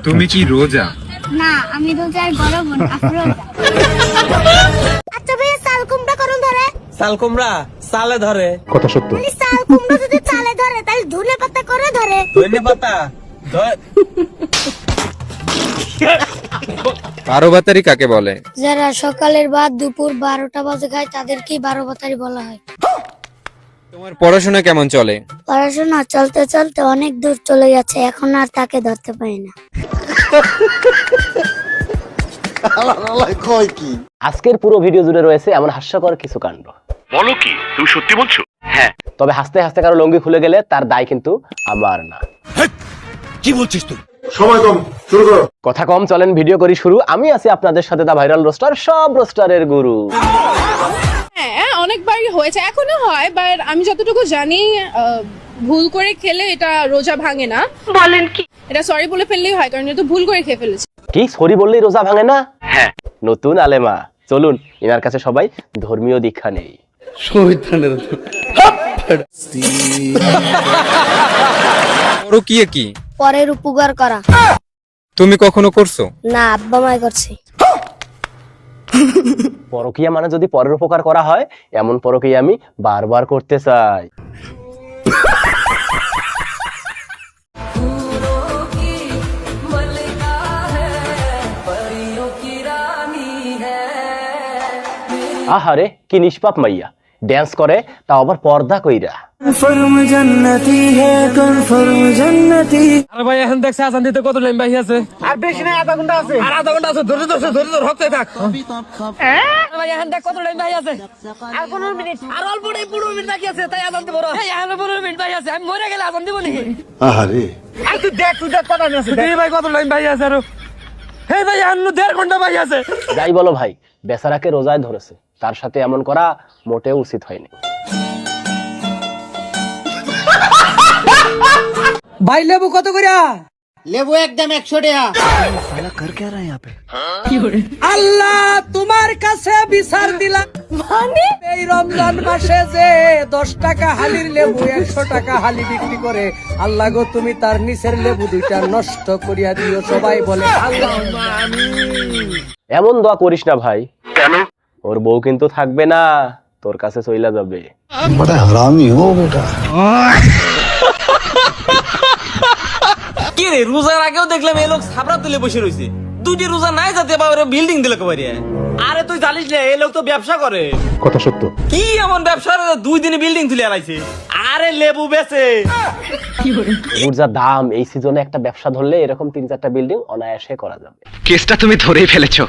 তুমি কি রোজা? না, আমি রোজার বড় বোন, আফরোজা। আচ্ছা ভাইয়া, চাল কুমড়া করুন ধরে? চাল কুমড়া চালে ধরে। কথা সত্য। মানে চাল কুমড়া যদি চালে ধরে, তাহলে ধনে পাতা করে ধরে। ধনে পাতা বারোবাতারি কাকে বলে? যারা সকালের বাদ দুপুর 12টা বাজে খায় তাদেরকেই 12 বাতারি বলা হয়। তোমার পড়াশোনা কেমন চলে? পড়াশোনা চলতে চলতে অনেক দূর চলে গেছে, এখন আর তাকে ধরতে পারি না। আজকের পুরো ভিডিও জুড়ে রয়েছে এমন হাস্যকর কিছু কাণ্ড। বলো কি, তুমি সত্যি বলছো? হ্যাঁ, তবে হাসতে হাসতে কারো লঙ্গি খুলে গেলে তার দায় কিন্তু আমার না। কি বলছিস তুই? সময় কম, শুরু করো। কথা কম, চলেন ভিডিও করি শুরু। আমি আছি আপনাদের সাথে, দা ভাইরাল রোস্টার, সব রোস্টারের গুরু। হ্যাঁ, অনেকবারই হয়েছে, এখনো হয়, বাট আমি যতটুকু জানি ভুল করে খেলে এটা রোজা ভাঙে না। বলেন কি? এটা সরি বলে ফেললেই হয়, কারণ এটা ভুল করে খেয়ে ফেলেছে। কি সরি বললেই রোজা ভাঙে না? হ্যাঁ। নতুন আলেমা, চলুন এনার কাছে সবাই ধর্মীয় দীক্ষা নেই। পরকীয়া কি? পরের উপকার করা। তুমি কখনো করছো? না, আব্বা মায় করছে। পরকীয়া মানে যদি পরের উপকার করা হয়, এমন পরকীয়া আমি বারবার করতে চাই। আহারে কি নিষ্পাপ মাইয়া, ড্যান্স করে তাও আবার পর্দা কইরা। আরে ভাই এখন দেখছে আজান দিতে কত লাইন বাকি আছে? আর বেশি না, আধা ঘন্টা আছে। আর আধা ঘন্টা আছে, ধরে ধরে হতে থাক। আরে ভাই এখন দেখ কত লাইন বাকি আছে। আর 15 মিনিট, আর অল্পটাই 15 মিনিট বাকি আছে, তাই আজান দিব। এই এখন 15 মিনিট বাকি আছে, আমি মরে গেলে আজান দিব নাকি? আহারে, আর তুই দেখ কত লাইন আছে। এই ভাই কত লাইন বাকি আছে আরো? এই ভাই এখন 1.5 ঘন্টা বাকি আছে। যাই বলো ভাই, বেচারাকে রোজায় ধরেছে, তার সাথে এমন করা মোটেও উচিত হয়নি। ভাই লেবু কত কইরা? লেবু একদম 100 টাকা। আল্লাহ তোমার কাছে বিচার দিলাম, মানে এই রমজান মাসে যে 10 টাকা হালির লেবু 100 টাকা হালি বিক্রি করে, আল্লাহ গো তুমি তার নিচের লেবু দুইটা নষ্ট করিয়া দিও। সবাই বলে আল্লাহুম্মা আমিন। এমন দোয়া করিস না ভাই, কেন? ওর বউ কিন্তু থাকবে না, তোর কাছে চইলা যাবে। বড় হারামি হো বেটা। কি রে, রোজার আগেও দেখলাম এই লোক ছাপড়া তুলে বসে রয়েছে। দুটি রোজা নাই যাতে আবার বিল্ডিং দিলে কবারে। আরে তুই জানিস না, এই লোক তো ব্যবসা করে। কথা সত্য। কি এমন ব্যবসা, 2 দিনে বিল্ডিং তুলে আলাইছে। আরে লেবু বেচে। লেবুর যা দাম, এই সিজনে একটা ব্যবসা ধরলে এরকম 3-4টা বিল্ডিং অনায়াসে করা যাবে। কেসটা তুমি ধরেই ফেলেছো।